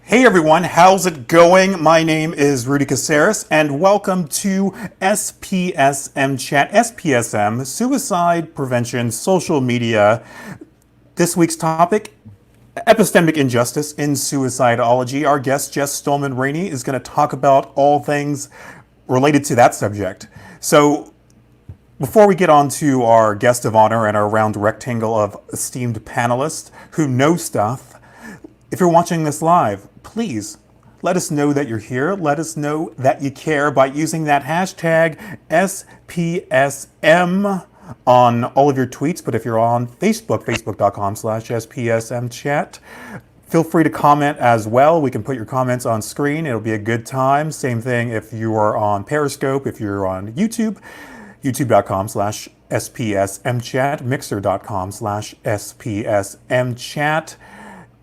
Hey everyone, how's it going? My name is Rudy Caceres, and welcome to SPSM Chat, SPSM, Suicide Prevention Social Media. This week's topic, Epistemic Injustice in Suicidology. Our guest, Jess Stohlmann-Rainey, is going to talk about all things related to that subject. So, before we get on to our guest of honor and our round rectangle of esteemed panelists who know stuff, if you're watching this live, please let us know that you're here. Let us know that you care by using that hashtag SPSM on all of your tweets. But if you're on Facebook, facebook.com/SPSM Chat, feel free to comment as well. We can put your comments on screen. It'll be a good time. Same thing if you are on Periscope, if you're on YouTube, youtube.com/SPSM Chat, mixer.com/SPSM Chat.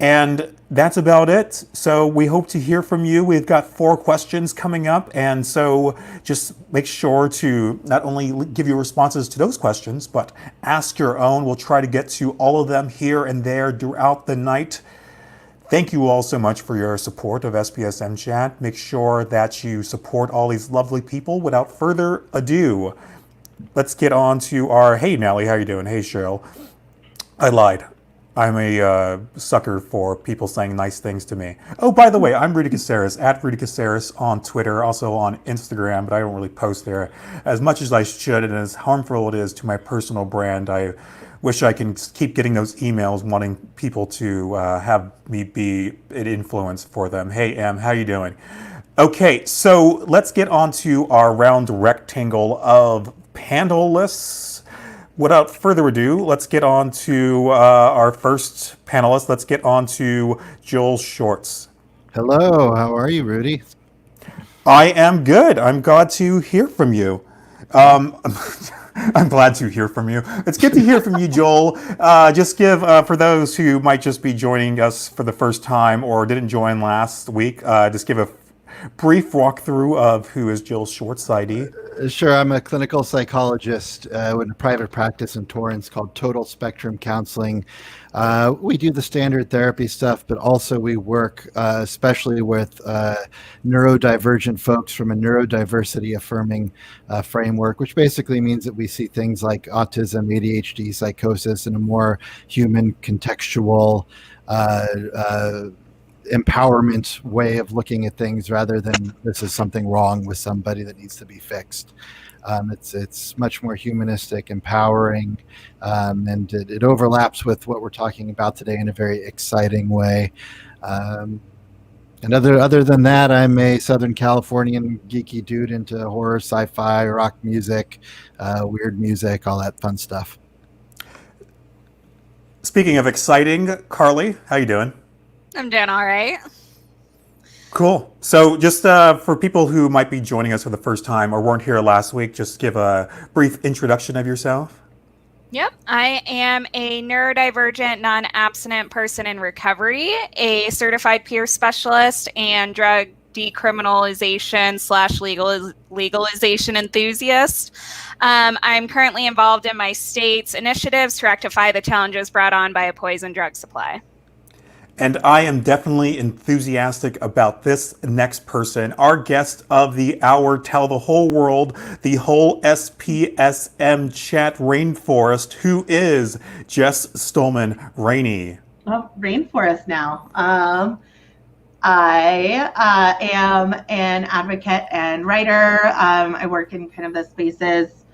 And that's about it. So we hope to hear from you. We've got 4 questions coming up. And so just make sure to not only give you responses to those questions, but ask your own. We'll try to get to all of them here and there throughout the night. Thank you all so much for your support of SPSM Chat. Make sure that you support all these lovely people. Without further ado, let's get on to our, hey Nellie, how you doing? Hey Cheryl. I lied. I'm a sucker for people saying nice things to me. Oh, by the way, I'm Rudy Caceres, at Rudy Caceres on Twitter, also on Instagram, but I don't really post there as much as I should, and as harmful it is to my personal brand. I wish I can keep getting those emails wanting people to have me be an influence for them. Hey, Em, how you doing? Okay, so let's get on to our round rectangle of panelists. Without further ado, let's get on to our first panelist. Let's get on to Joel Shorts. Hello, how are you, Rudy? I am good. I'm glad to hear from you. I'm glad to hear from you. It's good to hear from you, Joel. Just give, for those who might just be joining us for the first time or didn't join last week, just give a brief walkthrough of who is Joel Shorts' ID. Sure, I'm a clinical psychologist with a private practice in Torrance called Total Spectrum Counseling. We do the standard therapy stuff, but also we work especially with neurodivergent folks from a neurodiversity affirming framework, which basically means that we see things like autism, ADHD, psychosis in a more human, contextual, empowerment way of looking at things rather than this is something wrong with somebody that needs to be fixed. It's much more humanistic, empowering, and it overlaps with what we're talking about today in a very exciting way. And other than that, I'm a Southern Californian geeky dude into horror, sci-fi, rock music, weird music, all that fun stuff. Speaking of exciting, Carly, how you doing? I'm doing all right. Cool. So just for people who might be joining us for the first time or weren't here last week, just give a brief introduction of yourself. Yep. I am a neurodivergent, non-abstinent person in recovery, a certified peer specialist, and drug decriminalization / legalization enthusiast. I'm currently involved in my state's initiatives to rectify the challenges brought on by a poison drug supply. And I am definitely enthusiastic about this next person, our guest of the hour, tell the whole world, the whole SPSM Chat rainforest, who is Jess Stohlmann-Rainey. Oh, rainforest now. I am an advocate and writer. I work in kind of the spaces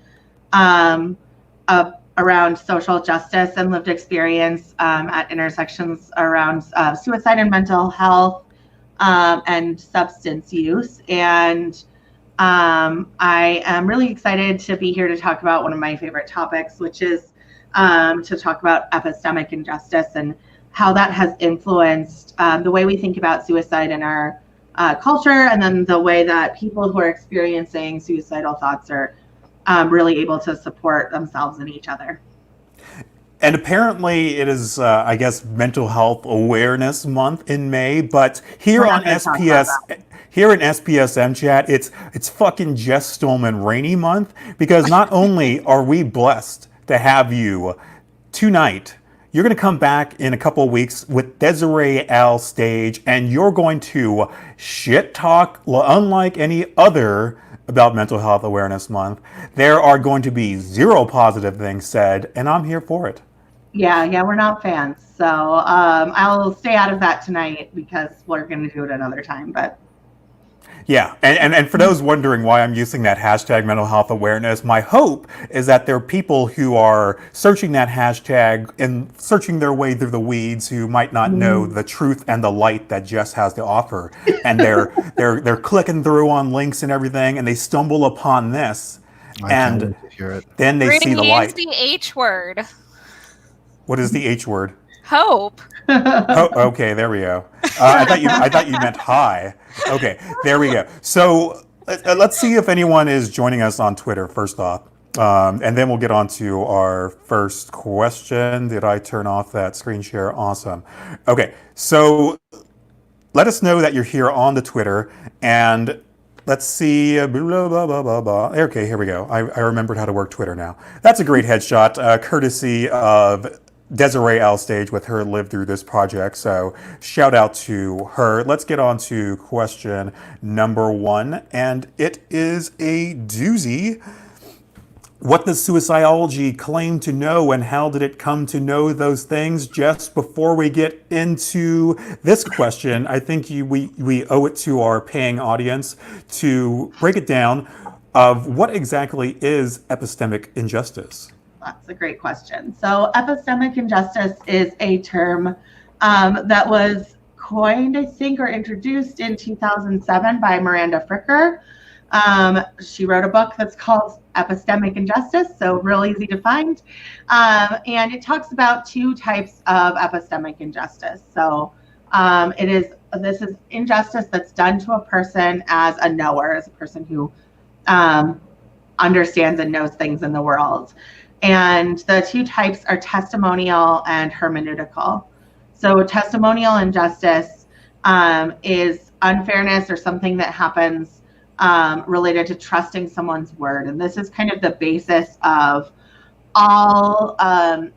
of around social justice and lived experience at intersections around suicide and mental health and substance use. And I am really excited to be here to talk about one of my favorite topics, which is to talk about epistemic injustice and how that has influenced the way we think about suicide in our culture, and then the way that people who are experiencing suicidal thoughts are really able to support themselves and each other. And apparently it is, I guess, Mental Health Awareness Month in May, but here on here in SPSM Chat, it's fucking Jess Stohlmann-Rainey Month, because not only are we blessed to have you tonight you're going to come back in a couple of weeks with Desiree Al Stage, and you're going to shit talk unlike any other about Mental Health Awareness Month. There are going to be zero positive things said, and I'm here for it. Yeah, we're not fans. So I'll stay out of that tonight because we're going to do it another time. But yeah, and for those wondering why I'm using that hashtag mental health awareness, my hope is that there are people who are searching that hashtag and searching their way through the weeds who might not know the truth and the light that Jess has to offer, and they're clicking through on links and everything, and they stumble upon this, and then they see the light. Use the H word. What is the H word? Hope. Oh, okay, there we go. I thought you meant hi. Okay, there we go. So let's see if anyone is joining us on Twitter first off, and then we'll get on to our first question. Did I turn off that screen share? Awesome. Okay, so let us know that you're here on the Twitter, and let's see. Blah, blah, blah, blah, blah. Okay, here we go. I remembered how to work Twitter now. That's a great headshot, courtesy of Desiree Al Stage with her live through this project. So shout out to her. Let's get on to question number 1. And it is a doozy. What does Suicidology claim to know, and how did it come to know those things? Just before we get into this question, I think we owe it to our paying audience to break it down of what exactly is epistemic injustice. That's a great question. So epistemic injustice is a term that was coined, I think, or introduced in 2007 by Miranda Fricker. She wrote a book that's called Epistemic Injustice, so real easy to find. And it talks about 2 types of epistemic injustice. So this is injustice that's done to a person as a knower, as a person who understands and knows things in the world. And the 2 types are testimonial and hermeneutical. So testimonial injustice is unfairness or something that happens related to trusting someone's word. And this is kind of the basis of all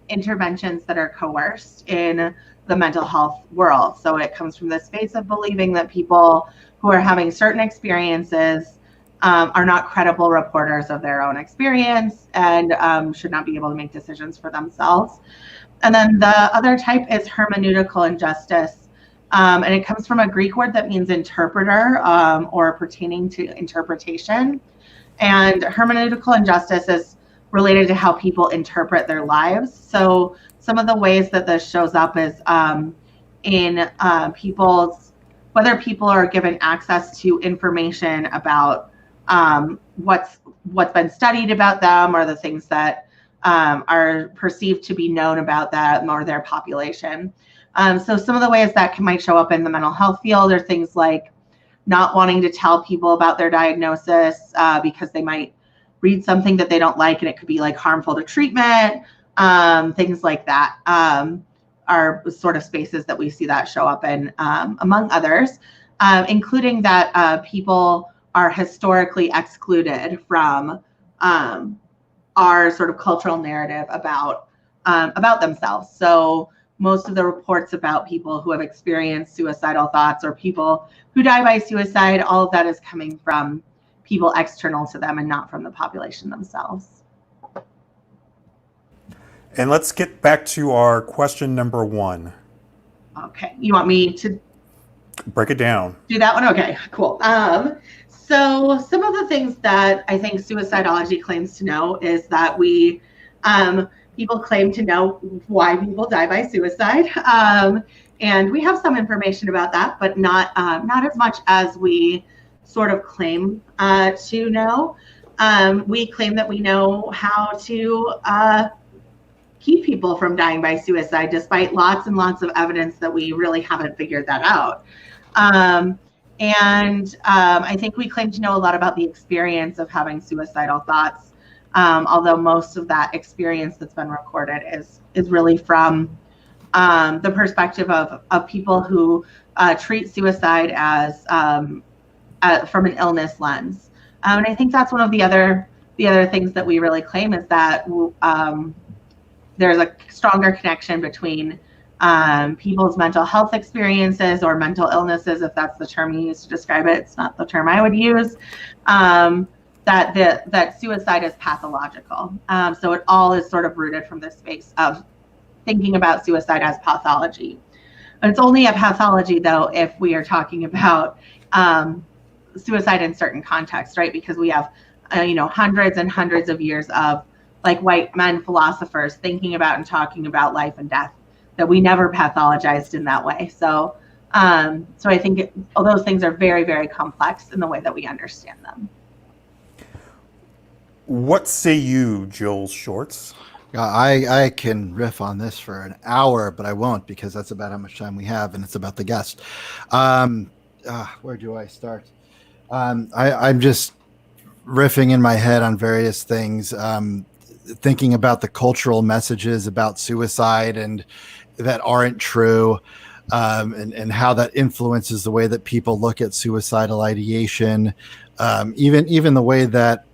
interventions that are coerced in the mental health world. So it comes from the space of believing that people who are having certain experiences are not credible reporters of their own experience and should not be able to make decisions for themselves. And then the other type is hermeneutical injustice. And it comes from a Greek word that means interpreter or pertaining to interpretation. And hermeneutical injustice is related to how people interpret their lives. So some of the ways that this shows up is in whether people are given access to information about what's been studied about them, or the things that are perceived to be known about them or their population. So some of the ways that might show up in the mental health field are things like not wanting to tell people about their diagnosis because they might read something that they don't like and it could be like harmful to treatment. Things like that are sort of spaces that we see that show up in, among others, including that people are historically excluded from our sort of cultural narrative about themselves. So most of the reports about people who have experienced suicidal thoughts or people who die by suicide, all of that is coming from people external to them and not from the population themselves. And let's get back to our question number 1. Okay, you want me to break it down? Do that one? Okay, cool. So some of the things that I think Suicidology claims to know is that people claim to know why people die by suicide. And we have some information about that, but not as much as we sort of claim to know. We claim that we know how to keep people from dying by suicide, despite lots and lots of evidence that we really haven't figured that out. And I think we claim to know a lot about the experience of having suicidal thoughts, although most of that experience that's been recorded is really from the perspective of people who treat suicide as from an illness lens. And I think that's one of the other things that we really claim is that there's a stronger connection between people's mental health experiences or mental illnesses, if that's the term you use to describe it. It's not the term I would use. That suicide is pathological. So it all is sort of rooted from this space of thinking about suicide as pathology. And it's only a pathology, though, if we are talking about suicide in certain contexts, right? Because we have, hundreds and hundreds of years of like white men philosophers thinking about and talking about life and death that we never pathologized in that way. So I think all those things are very, very complex in the way that we understand them. What say you, Joel Shorts? I can riff on this for an hour, but I won't because that's about how much time we have, and it's about the guest. Where do I start? I'm just riffing in my head on various things, thinking about the cultural messages about suicide and that aren't true, and how that influences the way that people look at suicidal ideation, even the way that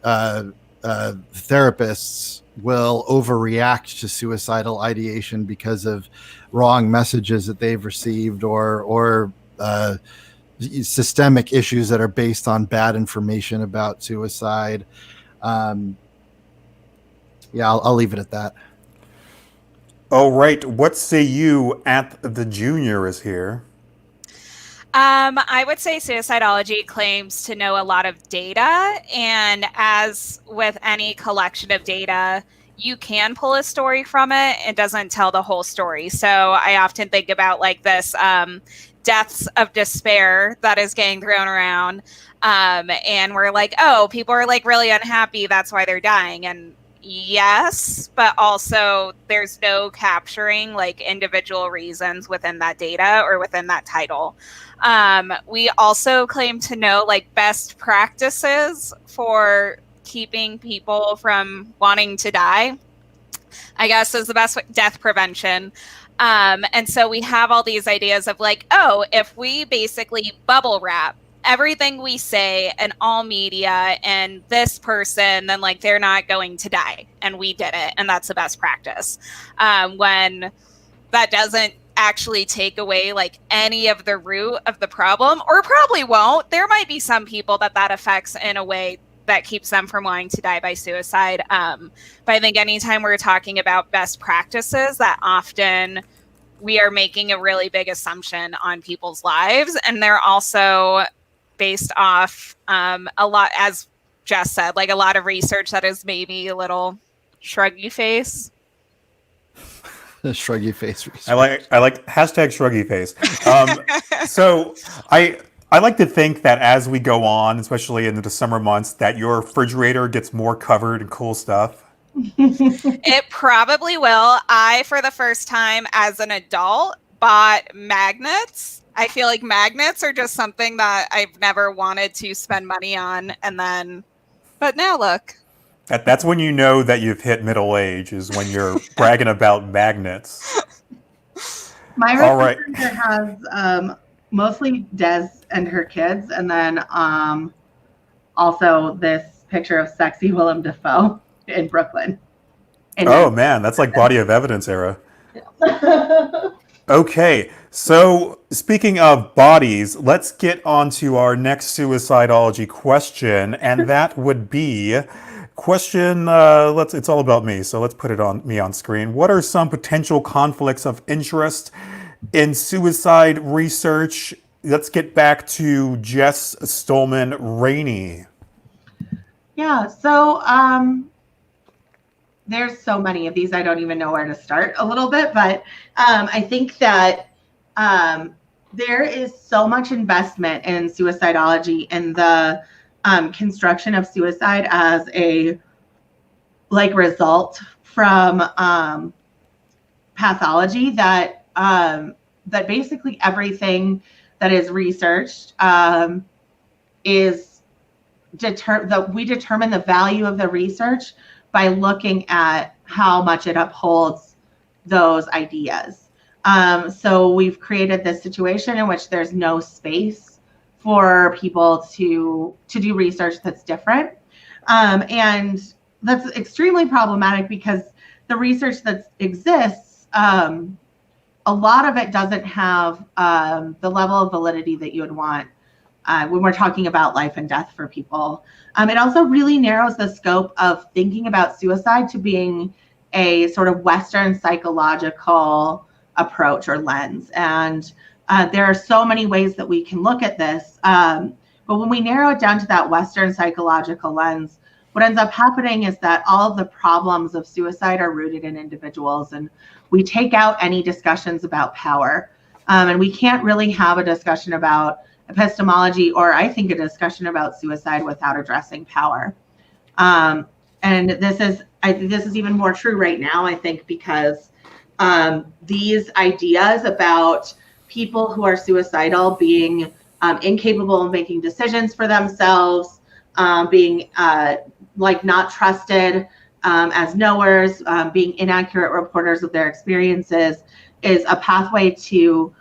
therapists will overreact to suicidal ideation because of wrong messages that they've received or systemic issues that are based on bad information about suicide. I'll leave it at that. All right. What say you at the Junior is here? I would say Suicidology claims to know a lot of data, and as with any collection of data, you can pull a story from it. It doesn't tell the whole story. So I often think about like this deaths of despair that is getting thrown around, and we're like, oh, people are like really unhappy, that's why they're dying. And yes, but also there's no capturing like individual reasons within that data or within that title. We also claim to know like best practices for keeping people from wanting to die, I guess, is the best way, death prevention. And so we have all these ideas of like, oh, if we basically bubble wrap everything we say and all media and this person, then like they're not going to die, and we did it, and that's the best practice. When that doesn't actually take away like any of the root of the problem, or probably won't. There might be some people that affects in a way that keeps them from wanting to die by suicide. But I think anytime we're talking about best practices, that often we are making a really big assumption on people's lives, and they're also based off a lot, as Jess said, like a lot of research that is maybe a little shruggy face. Shruggy face research. I like hashtag shruggy face. So I like to think that as we go on, especially in the summer months, that your refrigerator gets more covered in cool stuff. It probably will. I, for the first time as an adult, bought magnets. I feel like magnets are just something that I've never wanted to spend money on. But now look. That's when you know that you've hit middle age, is when you're bragging about magnets. My All right. refrigerator has mostly Des and her kids, and then also this picture of sexy Willem Dafoe in Brooklyn. Oh man, that's like body of evidence era. Okay, so speaking of bodies, let's get on to our next suicidology question, and that would be question, it's all about me, so let's put it on me on screen. What are some potential conflicts of interest in suicide research? Let's get back to Jess Stohlmann-Rainey. Yeah, so there's so many of these, I don't even know where to start a little bit, but I think that there is so much investment in suicidology and the construction of suicide as a result from pathology that that basically everything that is researched is we determine the value of the research by looking at how much it upholds those ideas. So we've created this situation in which there's no space for people to do research that's different. And that's extremely problematic because the research that exists, a lot of it doesn't have the level of validity that you would want when we're talking about life and death for people. It also really narrows the scope of thinking about suicide to being a sort of Western psychological approach or lens. And there are so many ways that we can look at this. But when we narrow it down to that Western psychological lens, what ends up happening is that all of the problems of suicide are rooted in individuals, and we take out any discussions about power. And we can't really have a discussion about epistemology, or I think a discussion about suicide, without addressing power. And I think this is even more true right now, I think, because these ideas about people who are suicidal being incapable of making decisions for themselves, being like not trusted as knowers, being inaccurate reporters of their experiences, is a pathway to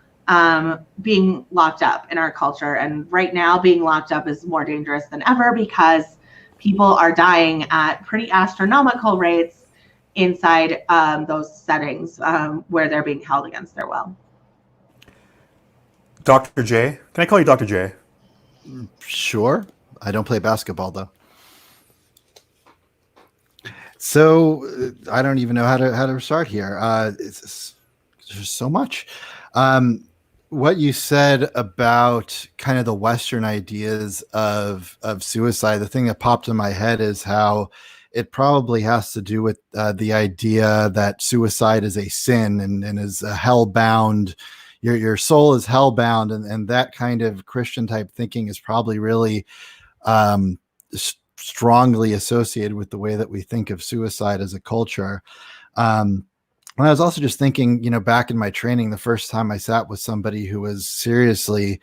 being locked up in our culture. And right now, being locked up is more dangerous than ever because people are dying at pretty astronomical rates inside those settings where they're being held against their will. Dr. J. Can I call you Dr. J? Sure. I don't play basketball, though. So I don't even know how to start here. There's so much. What you said about kind of the Western ideas of suicide, the thing that popped in my head is how it probably has to do with the idea that suicide is a sin and is a hell-bound. Your soul is hell-bound, and that kind of Christian type thinking is probably really strongly associated with the way that we think of suicide as a culture. And I was also just thinking, back in my training, the first time I sat with somebody who was seriously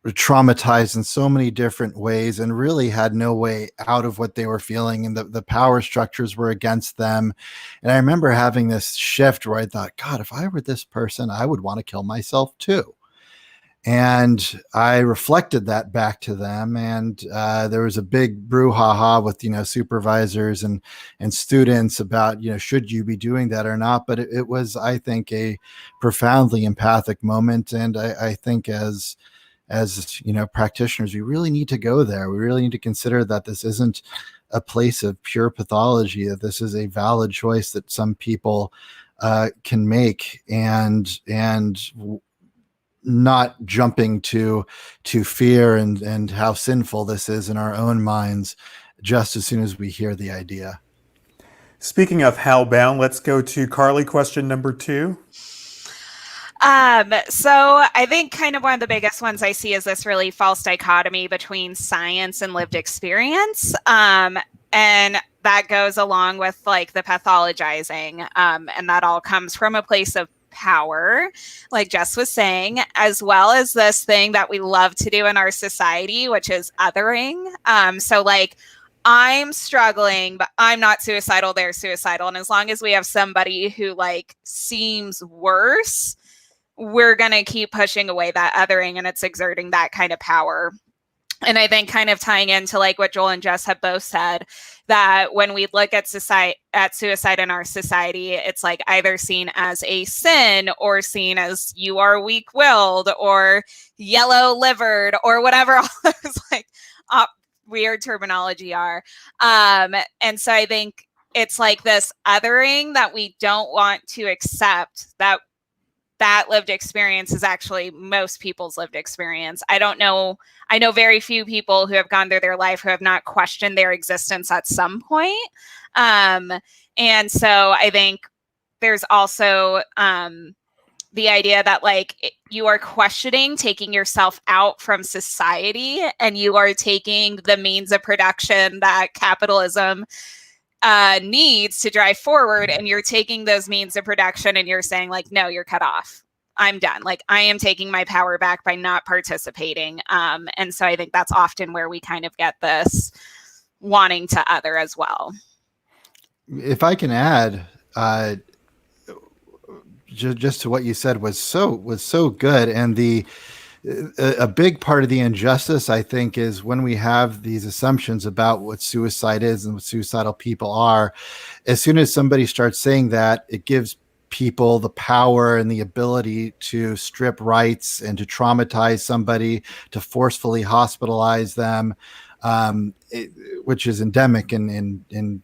traumatized in so many different ways and really had no way out of what they were feeling, and the power structures were against them. And I remember having this shift where I thought, God, if I were this person, I would want to kill myself too. And I reflected that back to them, and there was a big brouhaha with supervisors and students about should you be doing that or not. But it was, I think, a profoundly empathic moment, and I think as practitioners, we really need to go there. We really need to consider that this isn't a place of pure pathology, that this is a valid choice that some people can make, and not jumping to fear and how sinful this is in our own minds just as soon as we hear the idea. Speaking of hellbound, let's go to Carly, question number 2. So I think kind of one of the biggest ones I see is this really false dichotomy between science and lived experience. And that goes along with like the pathologizing. And that all comes from a place of power, like Jess was saying, as well as this thing that we love to do in our society, which is othering. So like, I'm struggling, but I'm not suicidal, they're suicidal. And as long as we have somebody who like seems worse, we're going to keep pushing away that othering, and it's exerting that kind of power. And I think kind of tying into like what Joel and Jess have both said, that when we look at suicide in our society, it's like either seen as a sin or seen as you are weak-willed or yellow-livered or whatever all those like weird terminology are. And so I think it's like this othering that we don't want to accept, that lived experience is actually most people's lived experience. I know very few people who have gone through their life who have not questioned their existence at some point. And so I think there's also the idea that like you are questioning taking yourself out from society, and you are taking the means of production that capitalism needs to drive forward, and you're taking those means of production and you're saying like, no, you're cut off. I'm done. Like, I am taking my power back by not participating. And so I think that's often where we kind of get this wanting to other as well. If I can add, just to what you said was so good, and the a big part of the injustice, I think, is when we have these assumptions about what suicide is and what suicidal people are. As soon as somebody starts saying that, it gives people the power and the ability to strip rights and to traumatize somebody, to forcefully hospitalize them, which is endemic in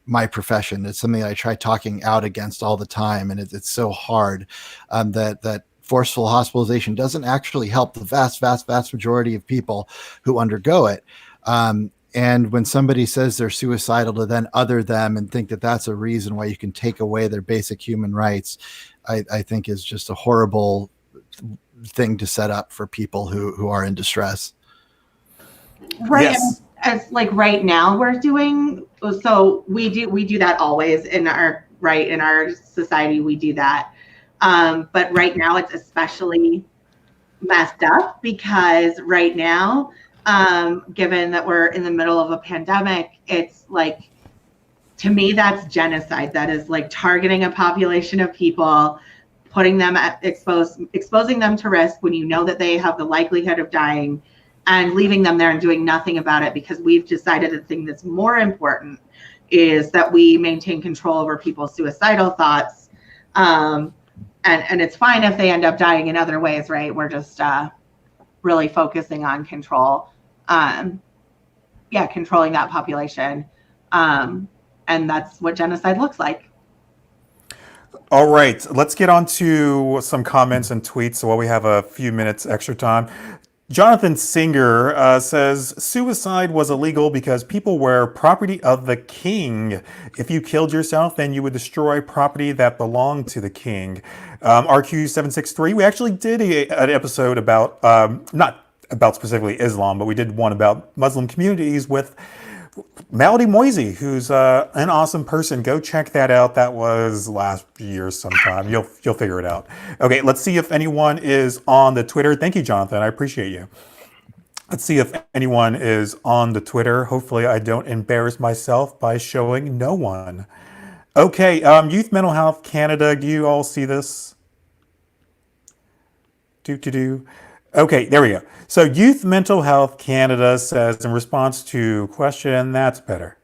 my profession. It's something that I try talking out against all the time, and it's so hard that forceful hospitalization doesn't actually help the vast majority of people who undergo it. And when somebody says they're suicidal to then other them and think that that's a reason why you can take away their basic human rights, I think is just a horrible thing to set up for people who are in distress. Right. Yes. As like right now we're doing, so we do that always in our society, we do that. But right now it's especially messed up because right now, given that we're in the middle of a pandemic, it's like, to me, that's genocide. That is like targeting a population of people, putting them at exposing them to risk when you know that they have the likelihood of dying, and leaving them there and doing nothing about it because we've decided the thing that's more important is that we maintain control over people's suicidal thoughts. And it's fine if they end up dying in other ways, right? We're just really focusing on control. Controlling that population. And that's what genocide looks like. All right, let's get on to some comments and tweets while we have a few minutes extra time. Jonathan Singer says, suicide was illegal because people were property of the king. If you killed yourself, then you would destroy property that belonged to the king. RQ763, we actually did an episode about, not about specifically Islam, but we did one about Muslim communities with Melody Moisey, who's an awesome person. Go check that out. That was last year sometime. You'll figure it out. Okay, let's see if anyone is on the Twitter. Thank you, Jonathan. I appreciate you. Let's see if anyone is on the Twitter. Hopefully I don't embarrass myself by showing no one. Okay, Youth Mental Health Canada, do you all see this? Okay, there we go. So Youth Mental Health Canada says, in response to question, that's better.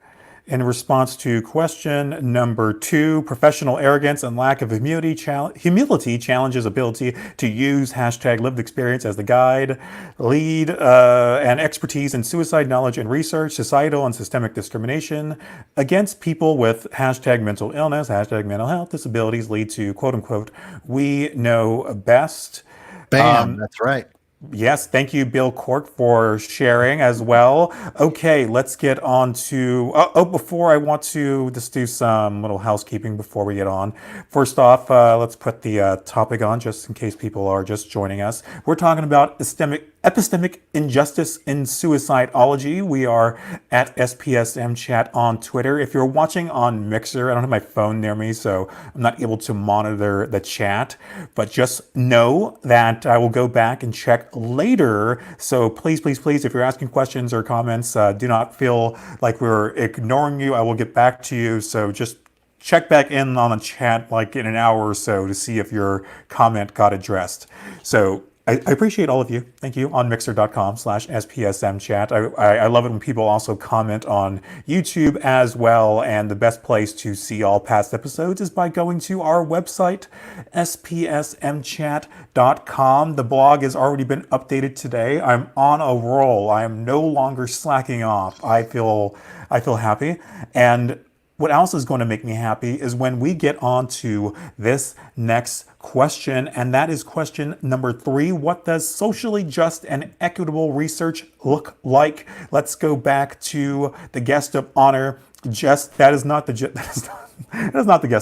In response to question number 2, professional arrogance and lack of humility challenges ability to use hashtag lived experience as the guide, lead, and expertise in suicide knowledge and research, societal and systemic discrimination against people with hashtag mental illness, hashtag mental health disabilities lead to quote unquote, we know best. Bam, that's right. Yes, thank you, Bill Cork, for sharing as well. Okay, let's get on to... before I want to just do some little housekeeping before we get on. First off, let's put the topic on just in case people are just joining us. We're talking about epistemic injustice in suicidology. We are at SPSM Chat on Twitter. If you're watching on Mixer, I don't have my phone near me, so I'm not able to monitor the chat. But just know that I will go back and check later. So please, if you're asking questions or comments, do not feel like we're ignoring you. I will get back to you. So just check back in on the chat like in an hour or so to see if your comment got addressed. So I appreciate all of you. Thank you on mixer.com/SPSM Chat. I love it when people also comment on YouTube as well. And the best place to see all past episodes is by going to our website, spsmchat.com. The blog has already been updated today. I'm on a roll. I am no longer slacking off. I feel happy. And what else is going to make me happy is when we get on to this next question, and that is question number 3. What does socially just and equitable research look like? Let's go back to the guest of honor. Jess, that is not the guest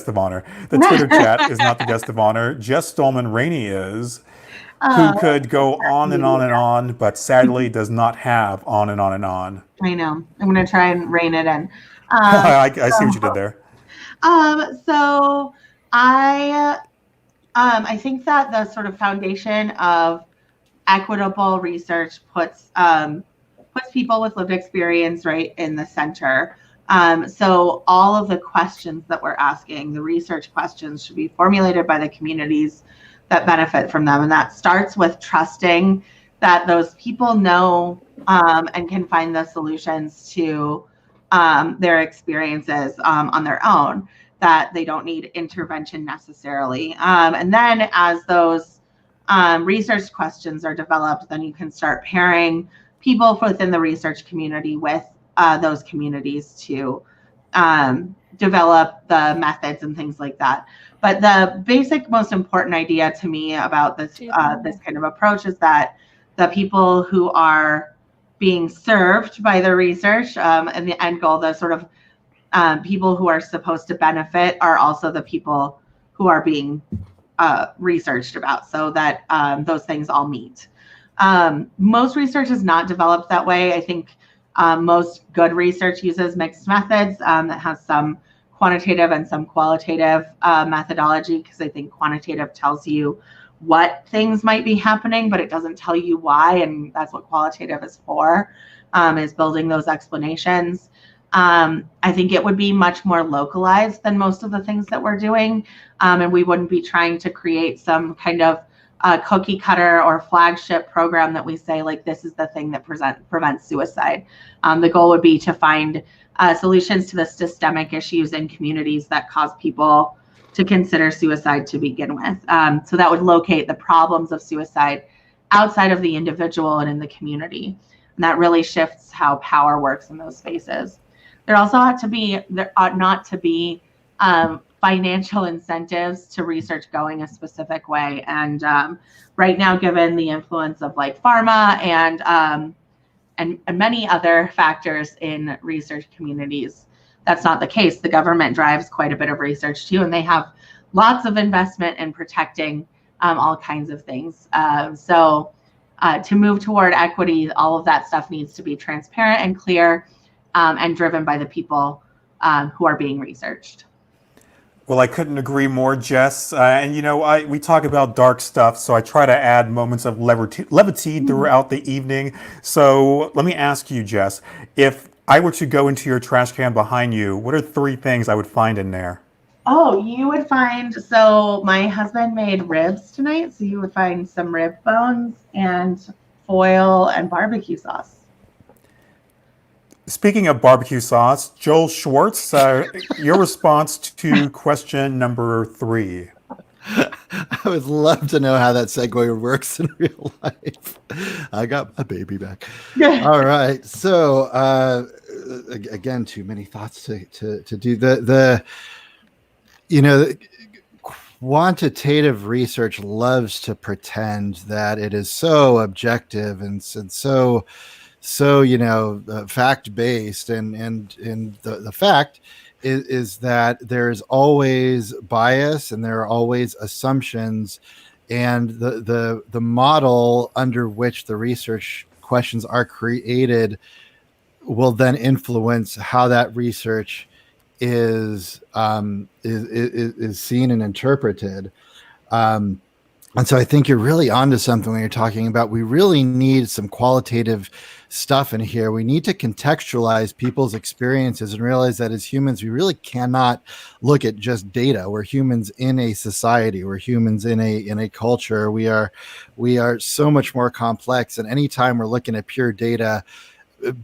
of honor. The Twitter chat is not the guest of honor. Jess Stohlmann-Rainey is, who could go on and on and on, but sadly does not have on and on and on. I know. I'm going to try and rein it in. I see what you did there. So I think that the sort of foundation of equitable research puts people with lived experience right in the center. So all of the questions that we're asking, the research questions, should be formulated by the communities that benefit from them. And that starts with trusting that those people know and can find the solutions to their experiences on their own, that they don't need intervention necessarily. And then as those research questions are developed, then you can start pairing people within the research community with those communities to develop the methods and things like that. But the basic, most important idea to me about this this kind of approach is that the people who are being served by the research and the end goal, the sort of people who are supposed to benefit, are also the people who are being researched about, so that those things all meet. Most research is not developed that way. I think most good research uses mixed methods that has some quantitative and some qualitative methodology, because I think quantitative tells you what things might be happening, but it doesn't tell you why, and that's what qualitative is for, is building those explanations. I think it would be much more localized than most of the things that we're doing, and we wouldn't be trying to create some kind of cookie cutter or flagship program that we say, like, this is the thing that prevents suicide. The goal would be to find solutions to the systemic issues in communities that cause people to consider suicide to begin with. So that would locate the problems of suicide outside of the individual and in the community. And that really shifts how power works in those spaces. There ought not to be financial incentives to research going a specific way. And right now, given the influence of like pharma and many other factors in research communities, that's not the case. The government drives quite a bit of research too, and they have lots of investment in protecting all kinds of things. So to move toward equity, all of that stuff needs to be transparent and clear and driven by the people who are being researched. Well, I couldn't agree more, Jess. And you know, we talk about dark stuff, so I try to add moments of levity throughout the evening. So let me ask you, Jess, if I were to go into your trash can behind you, what are 3 things I would find in there? Oh, you would find, so my husband made ribs tonight, so you would find some rib bones and foil and barbecue sauce. Speaking of barbecue sauce, Joel Schwartz, your response to question number 3. I would love to know how that segue works in real life. I got my baby back. All right. So again, too many thoughts to do. The quantitative research loves to pretend that it is so objective and so fact-based, and the fact is that there's always bias and there are always assumptions, and the model under which the research questions are created will then influence how that research is seen and interpreted. And so I think you're really onto something when you're talking about, we really need some qualitative stuff in here. We need to contextualize people's experiences and realize that as humans, we really cannot look at just data. We're humans in a society. We're humans in a culture. We are so much more complex. And anytime we're looking at pure data,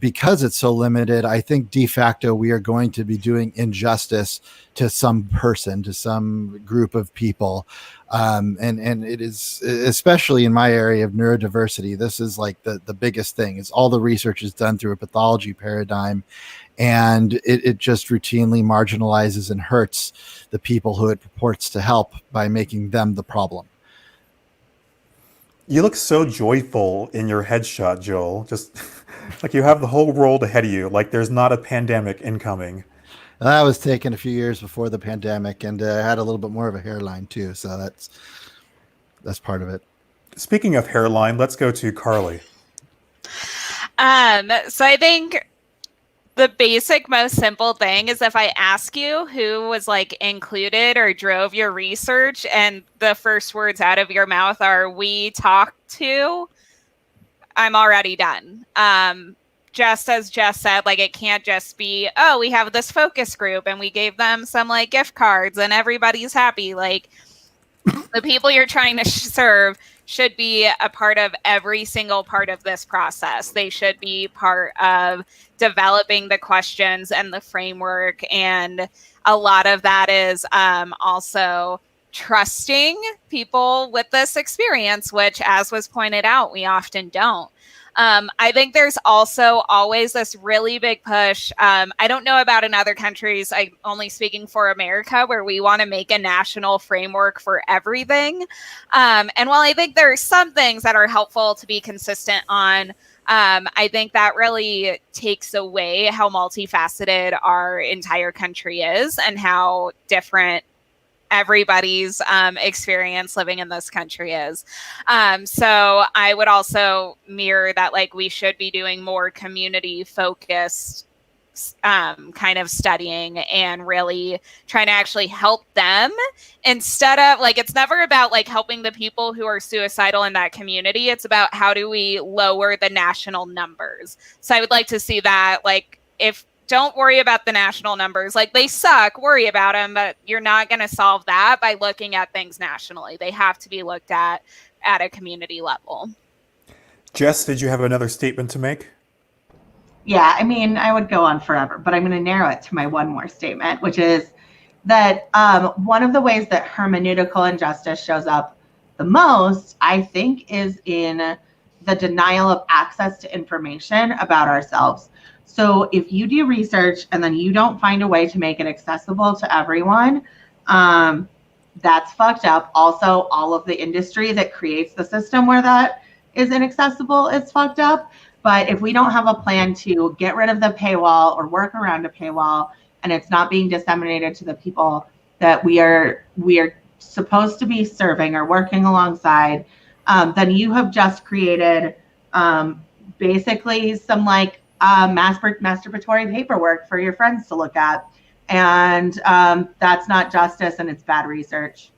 because it's so limited, I think de facto we are going to be doing injustice to some person, to some group of people. And it is, especially in my area of neurodiversity, this is like the biggest thing, is all the research is done through a pathology paradigm, and it just routinely marginalizes and hurts the people who it purports to help by making them the problem. You look so joyful in your headshot, Joel. Just like you have the whole world ahead of you, like there's not a pandemic incoming. That was taken a few years before the pandemic, and I had a little bit more of a hairline too, so that's part of it. Speaking of hairline, let's go to Carly. So I think the basic, most simple thing is if I ask you who was like included or drove your research, and the first words out of your mouth are "we talked to," I'm already done. just as Jess said, like, it can't just be, oh, we have this focus group and we gave them some like gift cards and everybody's happy. Like, the people you're trying to serve should be a part of every single part of this process. They should be part of developing the questions and the framework. And a lot of that is also trusting people with this experience, which, as was pointed out, we often don't. I think there's also always this really big push. I don't know about in other countries. I'm only speaking for America, where we want to make a national framework for everything. And while I think there are some things that are helpful to be consistent on, I think that really takes away how multifaceted our entire country is and how different everybody's experience living in this country is. So I would also mirror that, like, we should be doing more community focused kind of studying and really trying to actually help them, instead of, like, it's never about like helping the people who are suicidal in that community. It's about how do we lower the national numbers. So I would like to see that, like, if don't worry about the national numbers. Like, they suck, worry about them, but you're not going to solve that by looking at things nationally. They have to be looked at a community level. Jess, did you have another statement to make? Yeah, I mean, I would go on forever, but I'm going to narrow it to my one more statement, which is that one of the ways that hermeneutical injustice shows up the most, I think, is in the denial of access to information about ourselves. So if you do research and then you don't find a way to make it accessible to everyone, that's fucked up. Also, all of the industry that creates the system where that is inaccessible is fucked up. But if we don't have a plan to get rid of the paywall or work around a paywall, and it's not being disseminated to the people that we are supposed to be serving or working alongside, then you have just created basically some like masturbatory paperwork for your friends to look at. And that's not justice, and it's bad research.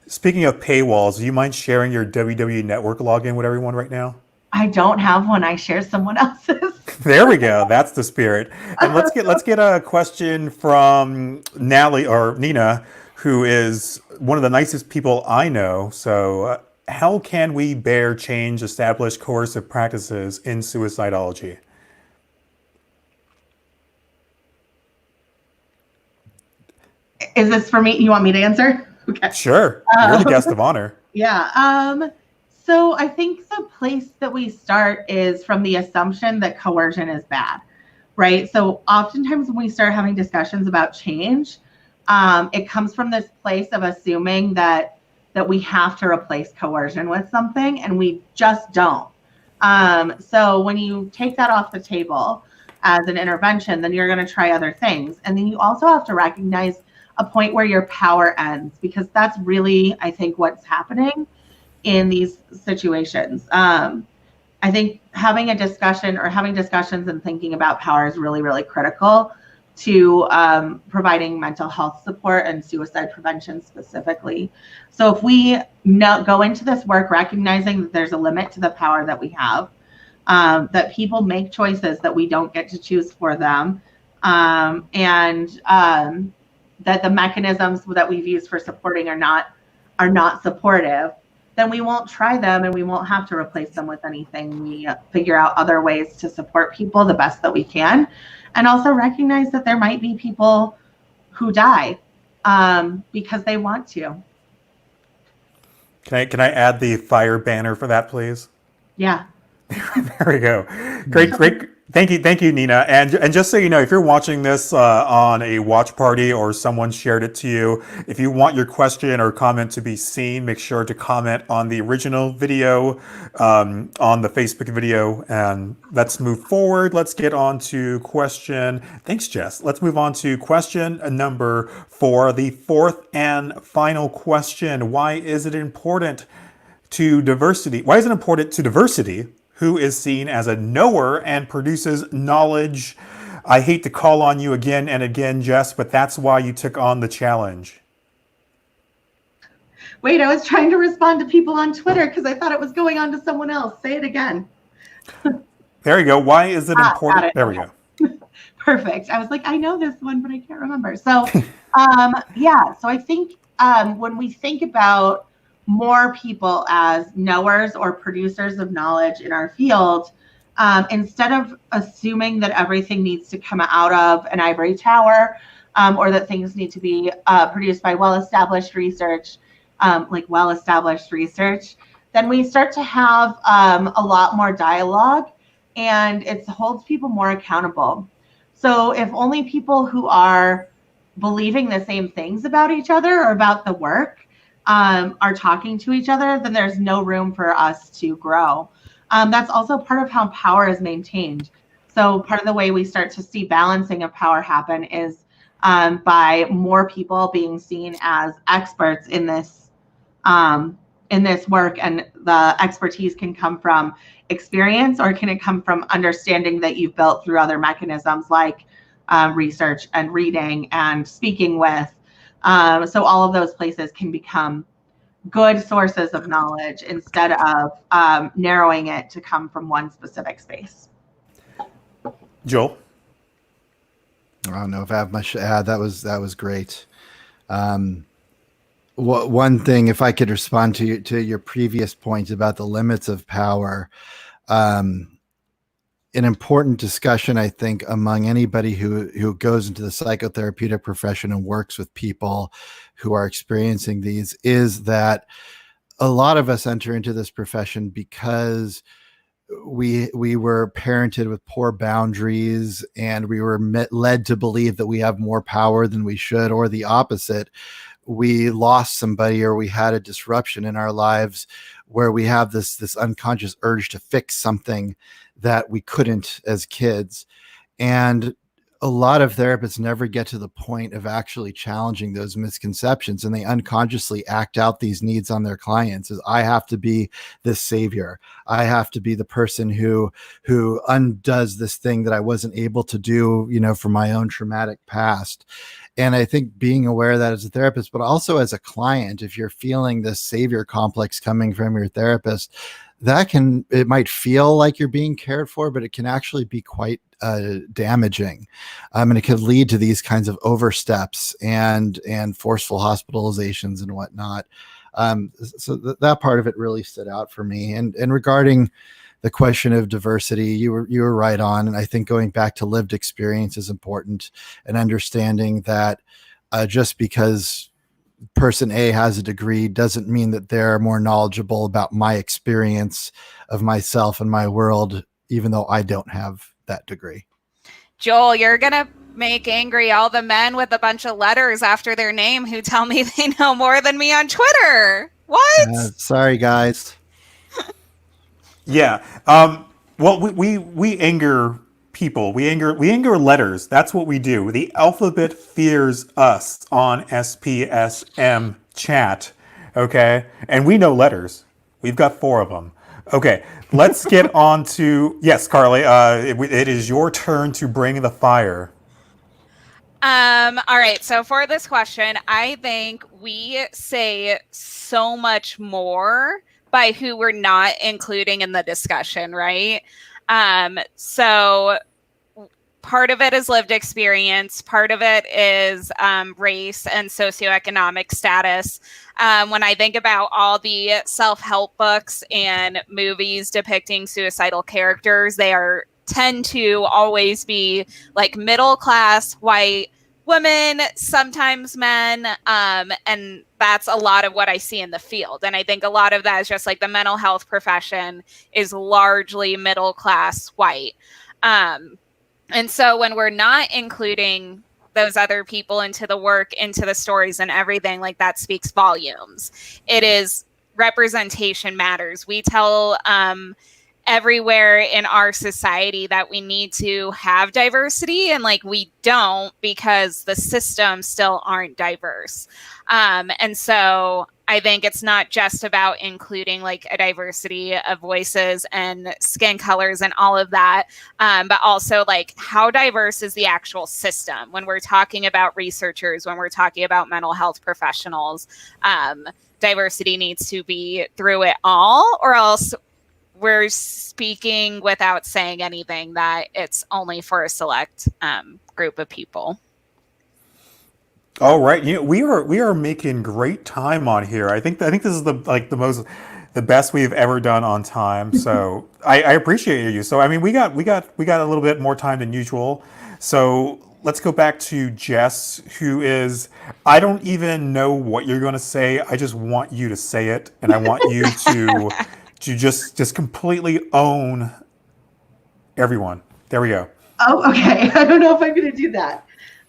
Speaking of paywalls, do you mind sharing your WW Network login with everyone right now? I don't have one. I share someone else's. There we go. That's the spirit. And let's get a question from Nina, who is one of the nicest people I know. So how can we bear change established coercive practices in suicidology? Is this for me? You want me to answer? Okay. Sure. You're the guest of honor. Yeah. So I think the place that we start is from the assumption that coercion is bad, right? So oftentimes when we start having discussions about change, it comes from this place of assuming that we have to replace coercion with something, and we just don't. So when you take that off the table as an intervention, then you're going to try other things. And then you also have to recognize a point where your power ends, because that's really, I think, what's happening in these situations. I think having a discussion or having discussions and thinking about power is really, really critical to providing mental health support and suicide prevention specifically. So if we go into this work recognizing that there's a limit to the power that we have, that people make choices that we don't get to choose for them, and that the mechanisms that we've used for supporting are not supportive, then we won't try them, and we won't have to replace them with anything. We figure out other ways to support people the best that we can, and also recognize that there might be people who die because they want to. Can I add the fire banner for that, please? Yeah. There we go. Great. Thank you, Nina. And just so you know, if you're watching this on a watch party or someone shared it to you, if you want your question or comment to be seen, make sure to comment on the original video on the Facebook video. And let's move forward. Let's get on to question. Thanks, Jess. Let's move on to question number 4, the fourth and final question. Why is it important to diversity? Why is it important to diversity, who is seen as a knower and produces knowledge? I hate to call on you again and again, Jess, but that's why you took on the challenge. Wait, I was trying to respond to people on Twitter because I thought it was going on to someone else. Say it again. There you go. Why is it got important? it. There we go. Perfect. I was like, I know this one, but I can't remember. So, yeah. So I think when we think about more people as knowers or producers of knowledge in our field, instead of assuming that everything needs to come out of an ivory tower, or that things need to be produced by well-established research, then we start to have a lot more dialogue, and it holds people more accountable. So if only people who are believing the same things about each other or about the work are talking to each other, then there's no room for us to grow. That's also part of how power is maintained. So part of the way we start to see balancing of power happen is by more people being seen as experts in this work, and the expertise can come from experience, or can it come from understanding that you've built through other mechanisms like research and reading and speaking with. So all of those places can become good sources of knowledge instead of narrowing it to come from one specific space. Joel? I don't know if I have much to add. That was great. One thing, if I could respond to your previous point about the limits of power, an important discussion, I think, among anybody who goes into the psychotherapeutic profession and works with people who are experiencing these, is that a lot of us enter into this profession because we were parented with poor boundaries, and we were led to believe that we have more power than we should, or the opposite. We lost somebody, or we had a disruption in our lives where we have this unconscious urge to fix something that we couldn't as kids. And a lot of therapists never get to the point of actually challenging those misconceptions, and they unconsciously act out these needs on their clients as, I have to be this savior. I have to be the person who undoes this thing that I wasn't able to do, from my own traumatic past. And I think being aware of that as a therapist, but also as a client, if you're feeling this savior complex coming from your therapist, it might feel like you're being cared for, but it can actually be quite damaging. And it could lead to these kinds of oversteps and forceful hospitalizations and whatnot. So that part of it really stood out for me. And regarding the question of diversity, you were right on. And I think going back to lived experience is important, and understanding that just because person A has a degree doesn't mean that they're more knowledgeable about my experience of myself and my world, even though I don't have that degree. Joel, you're going to make angry all the men with a bunch of letters after their name who tell me they know more than me on Twitter. What? Sorry, guys. Yeah. Well, we anger people. We anger letters. That's what we do. The alphabet fears us on SPSM Chat. Okay, and we know letters. We've got 4 of them. Okay, let's get on to, yes, Carly. It is your turn to bring the fire. All right. So for this question, I think we say so much more by who we're not including in the discussion, right? So part of it is lived experience. Part of it is race and socioeconomic status. When I think about all the self-help books and movies depicting suicidal characters, they tend to always be like middle-class white women, sometimes men, and that's a lot of what I see in the field. And I think a lot of that is just like the mental health profession is largely middle-class white. And so when we're not including those other people into the work, into the stories and everything, like that speaks volumes. It is representation matters. We tell everywhere in our society that we need to have diversity, and like we don't, because the systems still aren't diverse. And so I think it's not just about including like a diversity of voices and skin colors and all of that, but also like how diverse is the actual system when we're talking about researchers, when we're talking about mental health professionals. Diversity needs to be through it all, or else we're speaking without saying anything, that it's only for a select group of people. All right, we are making great time on here. I think this is the best we've ever done on time. So I appreciate you. So I mean, we got a little bit more time than usual. So let's go back to Jess, who is, I don't even know what you're going to say. I just want you to say it, and I want you to just completely own everyone. There we go. Oh, okay. I don't know if I'm going to do that.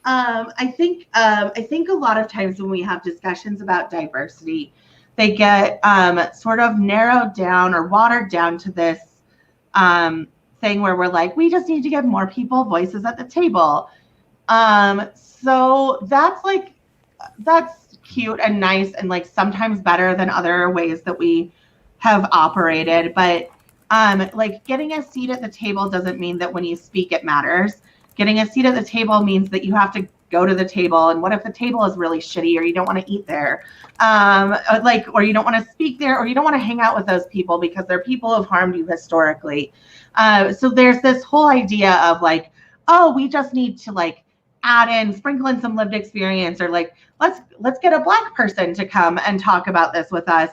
I think a lot of times when we have discussions about diversity, they get sort of narrowed down or watered down to this thing where we're like, we just need to give more people voices at the table. So that's cute and nice and like sometimes better than other ways that we have operated. But like getting a seat at the table doesn't mean that when you speak it matters. Getting a seat at the table means that you have to go to the table. And what if the table is really shitty or you don't want to eat there? Or you don't want to speak there, or you don't want to hang out with those people because they're people who have harmed you historically. So there's this whole idea of like, oh, we just need to like sprinkle in some lived experience, or like, let's get a Black person to come and talk about this with us.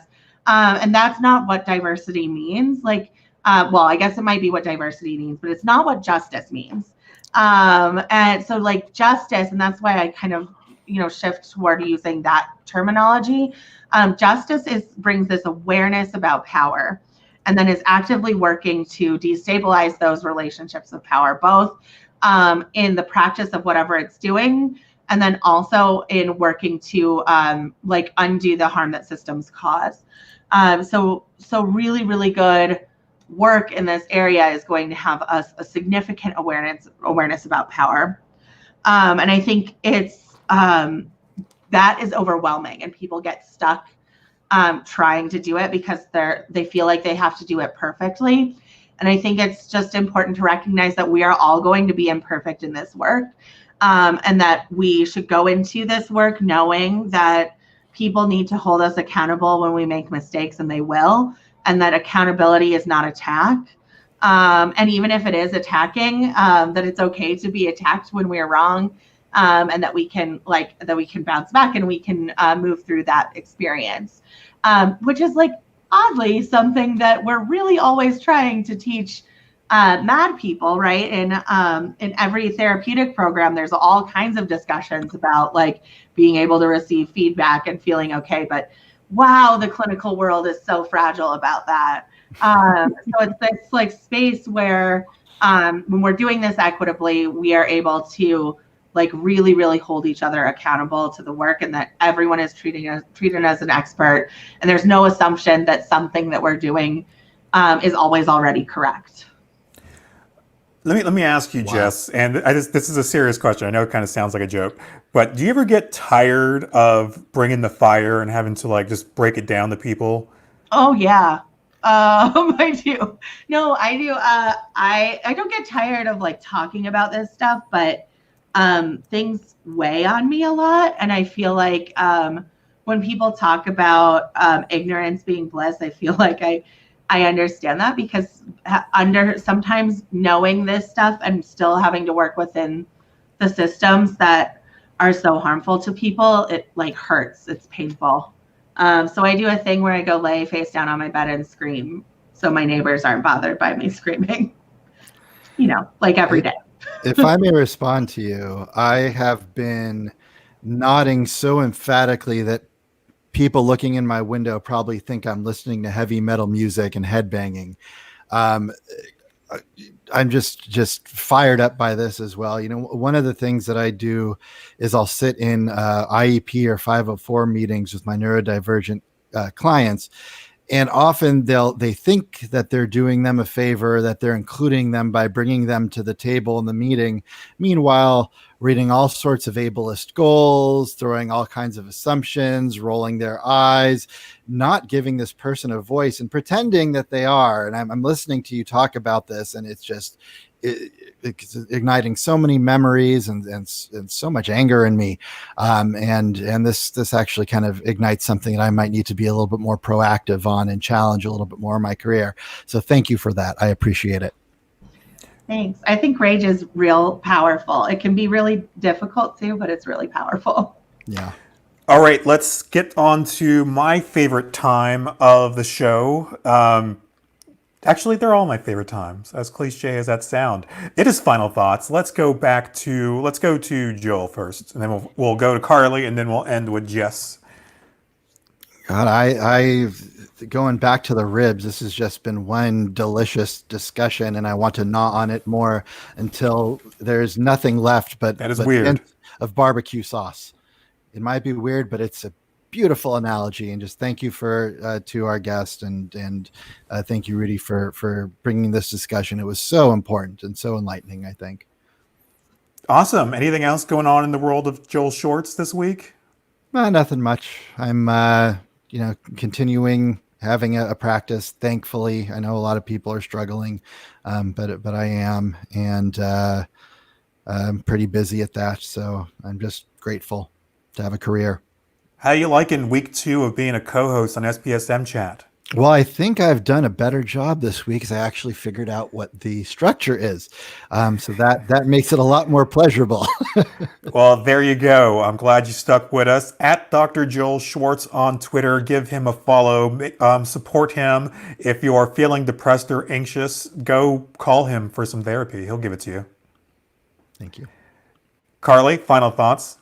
And that's not what diversity means. Like, well, I guess it might be what diversity means, but it's not what justice means. And so like justice, and that's why I kind of, shift toward using that terminology. Justice brings this awareness about power, and then is actively working to destabilize those relationships of power, both in the practice of whatever it's doing, and then also in working to undo the harm that systems cause. So really, really good work in this area is going to have a significant awareness about power. And I think it's that is overwhelming, and people get stuck trying to do it because they feel like they have to do it perfectly. And I think it's just important to recognize that we are all going to be imperfect in this work, and that we should go into this work knowing that people need to hold us accountable when we make mistakes, and they will. And that accountability is not attack. And even if it is attacking, that it's okay to be attacked when we're wrong, and that we can bounce back and we can move through that experience, which is like oddly something that we're really always trying to teach mad people, right? In every therapeutic program, there's all kinds of discussions about like being able to receive feedback and feeling okay, but wow, the clinical world is so fragile about that. So it's this like space where when we're doing this equitably, we are able to like really, really hold each other accountable to the work, and that everyone is treated as an expert. And there's no assumption that something that we're doing is always already correct. Let me ask you, wow, Jess, and this is a serious question. I know it kind of sounds like a joke, but do you ever get tired of bringing the fire and having to like just break it down to people? Oh yeah, I do. No, I do. I don't get tired of like talking about this stuff, but things weigh on me a lot, and I feel like when people talk about ignorance being bliss, I feel like I understand that, because sometimes knowing this stuff and still having to work within the systems that are so harmful to people, it like hurts. It's painful. So I do a thing where I go lay face down on my bed and scream, so my neighbors aren't bothered by me screaming, like every day. If I may respond to you, I have been nodding so emphatically that people looking in my window probably think I'm listening to heavy metal music and headbanging. I'm just fired up by this as well. One of the things that I do is I'll sit in IEP or 504 meetings with my neurodivergent clients. And often they think that they're doing them a favor, that they're including them by bringing them to the table in the meeting. Meanwhile, reading all sorts of ableist goals, throwing all kinds of assumptions, rolling their eyes, not giving this person a voice and pretending that they are. And I'm listening to you talk about this, and it's just, it's igniting so many memories and so much anger in me. And this actually kind of ignites something that I might need to be a little bit more proactive on and challenge a little bit more in my career. So thank you for that. I appreciate it. Thanks. I think rage is real powerful. It can be really difficult too, but it's really powerful. Yeah. All right, let's get on to my favorite time of the show. Actually, they're all my favorite times, as cliche as that sound. It is final thoughts. Let's go to Joel first, and then we'll go to Carly, and then we'll end with Jess. God, I going back to the ribs, this has just been one delicious discussion, and I want to gnaw on it more until there's nothing left but that is weird of barbecue sauce. It might be weird, but it's a beautiful analogy. And just thank you to our guest, and thank you, Rudy, for bringing this discussion. It was so important and so enlightening, I think. Awesome. Anything else going on in the world of Joel Shorts this week? Nothing much. I'm continuing having a practice. Thankfully, I know a lot of people are struggling, but I am, and I'm pretty busy at that. So I'm just grateful to have a career. How you liking week 2 of being a co-host on SPSM Chat? Well, I think I've done a better job this week because I actually figured out what the structure is. So that makes it a lot more pleasurable. Well, there you go. I'm glad you stuck with us. At Dr. Joel Schwartz on Twitter. Give him a follow. Support him. If you are feeling depressed or anxious, go call him for some therapy. He'll give it to you. Thank you. Carly, final thoughts?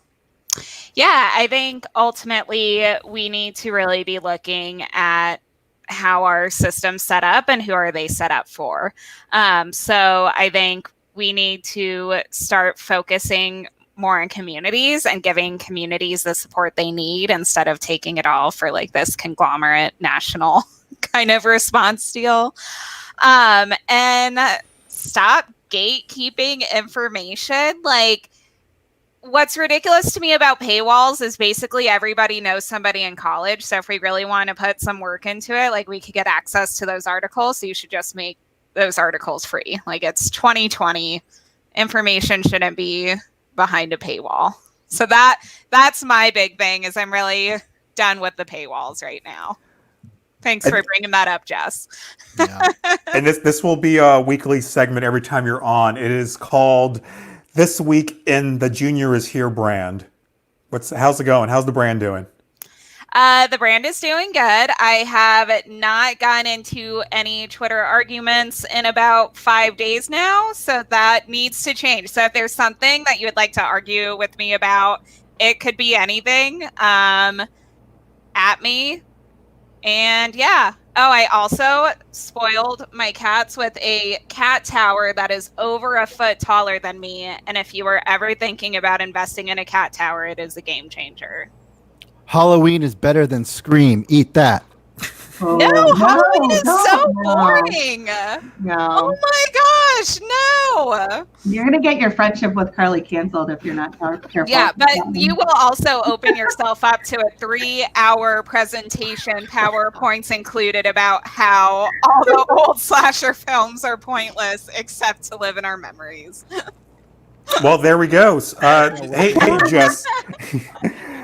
Yeah, I think ultimately we need to really be looking at how our system's set up and who are they set up for. So I think we need to start focusing more on communities and giving communities the support they need instead of taking it all for like this conglomerate national kind of response deal. And stop gatekeeping information. Like, what's ridiculous to me about paywalls is basically everybody knows somebody in college. So if we really want to put some work into it, like we could get access to those articles. So you should just make those articles free. Like, it's 2020. Information shouldn't be behind a paywall. So that's my big thing, is I'm really done with the paywalls right now. Thanks for bringing that up, Jess. Yeah. And this will be a weekly segment every time you're on. It is called This Week in the Junior is Here brand. How's it going? How's the brand doing? The brand is doing good. I have not gotten into any Twitter arguments in about 5 days now, so that needs to change. So if there's something that you would like to argue with me about, it could be anything, at me. And yeah. Oh, I also spoiled my cats with a cat tower that is over a foot taller than me. And if you were ever thinking about investing in a cat tower, it is a game changer. Halloween is better than Scream. Eat that. Oh, No, Halloween is so boring. No. Oh my gosh, no. You're going to get your friendship with Carly canceled if you're not careful. Yeah, but you will also open yourself up to a 3-hour presentation, PowerPoints included, about how all the old slasher films are pointless except to live in our memories. Well, there we go. Hey, Jess.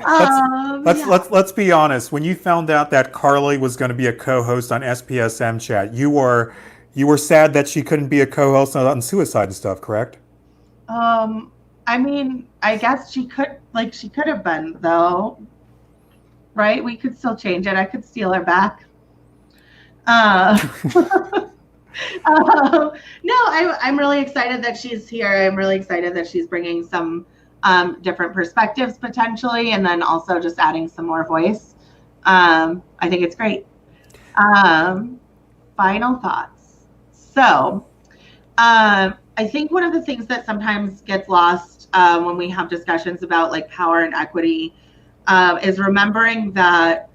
Let's be honest. When you found out that Carly was going to be a co-host on SPSM Chat, you were sad that she couldn't be a co-host on suicide and stuff, correct? I mean, I guess she could have been, though, right? We could still change it. I could steal her back. No, I'm really excited that she's here. I'm really excited that she's bringing some different perspectives potentially, and then also just adding some more voice. I think it's great. Final thoughts. So I think one of the things that sometimes gets lost when we have discussions about like power and equity is remembering that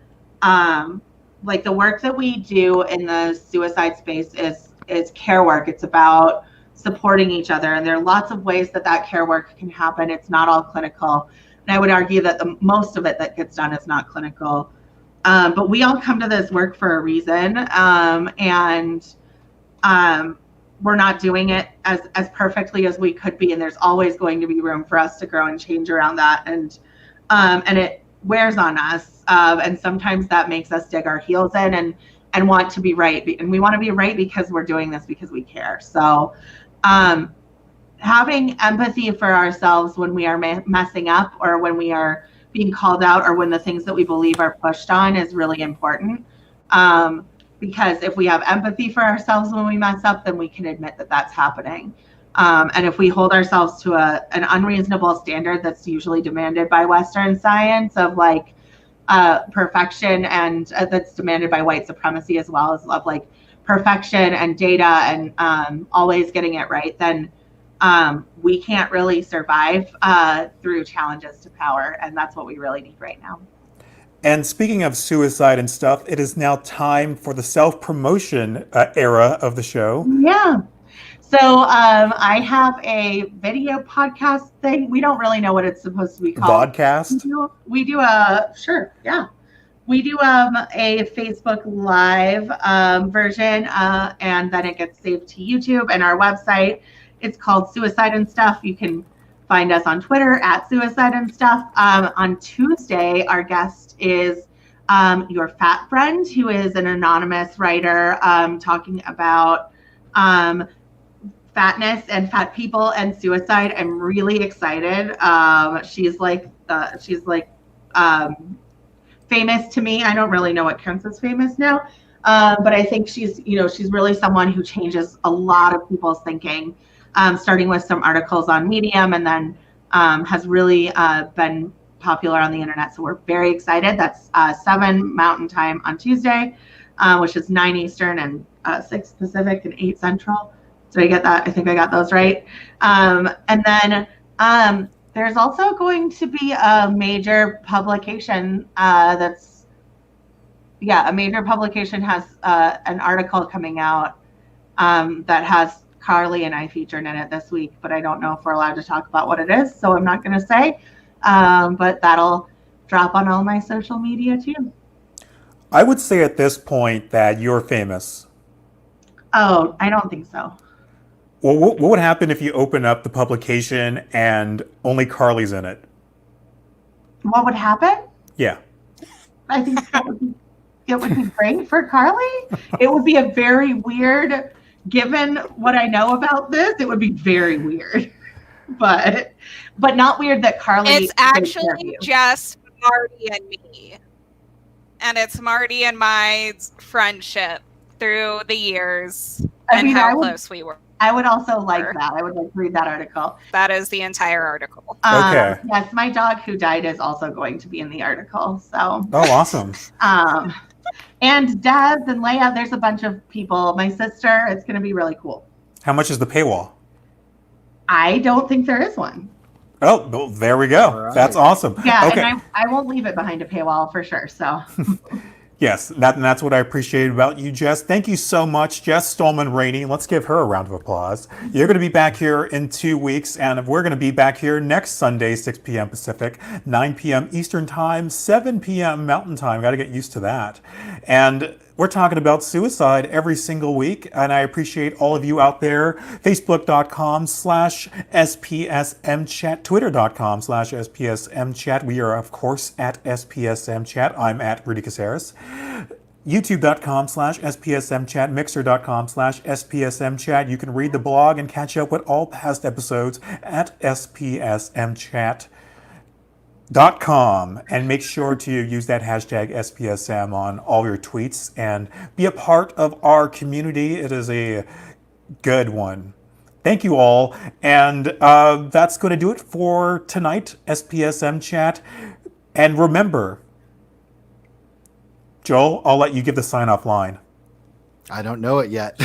like the work that we do in the suicide space is care work. It's about supporting each other, and there are lots of ways that care work can happen. It's not all clinical, and I would argue that the most of it that gets done is not clinical. But we all come to this work for a reason, and we're not doing it as perfectly as we could be, and there's always going to be room for us to grow and change around that, and it wears on us, and sometimes that makes us dig our heels in and want to be right, and we want to be right because we're doing this because we care. So having empathy for ourselves when we are messing up, or when we are being called out, or when the things that we believe are pushed on, is really important. Because if we have empathy for ourselves when we mess up, then we can admit that that's happening. And if we hold ourselves to an unreasonable standard that's usually demanded by Western science of like perfection, and that's demanded by white supremacy as well, as of like perfection and data and always getting it right, then we can't really survive through challenges to power. And that's what we really need right now. And speaking of suicide and stuff, it is now time for the self-promotion era of the show. Yeah. So I have a video podcast thing. We don't really know what it's supposed to be called. Vodcast? We do a, sure, yeah. We do a Facebook Live version, and then it gets saved to YouTube and our website. It's called Suicide and Stuff. You can find us on Twitter at Suicide and Stuff. On Tuesday, our guest is your fat friend, who is an anonymous writer talking about fatness and fat people and suicide. I'm really excited. She's like famous to me. I don't really know what counts as famous now, but I think she's really someone who changes a lot of people's thinking. Starting with some articles on Medium, and then has really been popular on the internet. So we're very excited. That's 7 Mountain Time on Tuesday, which is 9 Eastern and 6 Pacific and 8 Central. Did I get that? I think I got those right. And then there's also going to be a major publication a major publication has an article coming out that has Carly and I featured in it this week, but I don't know if we're allowed to talk about what it is, so I'm not going to say. But that'll drop on all my social media too. I would say at this point that you're famous. Oh, I don't think so. Well, what would happen if you open up the publication and only Carly's in it? What would happen? Yeah. I think it would be great for Carly. It would be a very weird. Given what I know about this, it would be very weird, but not weird that Carly. It's actually just Marty and me, and it's Marty and my friendship through the years and how close we were. I would also like that. I would like to read that article. That is the entire article. Okay. Yes, my dog who died is also going to be in the article. So. Oh, awesome. And Des and Leia, there's a bunch of people. My sister, it's going to be really cool. How much is the paywall? I don't think there is one. Oh, well, there we go. Right. That's awesome. Yeah, okay. And I won't leave it behind a paywall for sure. So. Yes, that's what I appreciate about you, Jess. Thank you so much, Jess Stohlmann-Rainey. Let's give her a round of applause. You're going to be back here in 2 weeks, and we're going to be back here next Sunday, 6 p.m. Pacific, 9 p.m. Eastern Time, 7 p.m. Mountain Time. Got to get used to that. And we're talking about suicide every single week, and I appreciate all of you out there. Facebook.com/SPSM Chat, Twitter.com/SPSM Chat. We are, of course, at SPSM Chat. I'm at Rudy Caceres. YouTube.com/SPSM Chat, Mixer.com/SPSM Chat. You can read the blog and catch up with all past episodes at SPSMChat.com, and make sure to use that hashtag SPSM on all your tweets and be a part of our community. It is a good one. Thank you all. And that's going to do it for tonight, SPSM Chat. And remember, Joel, I'll let you give the sign-off line. I don't know it yet.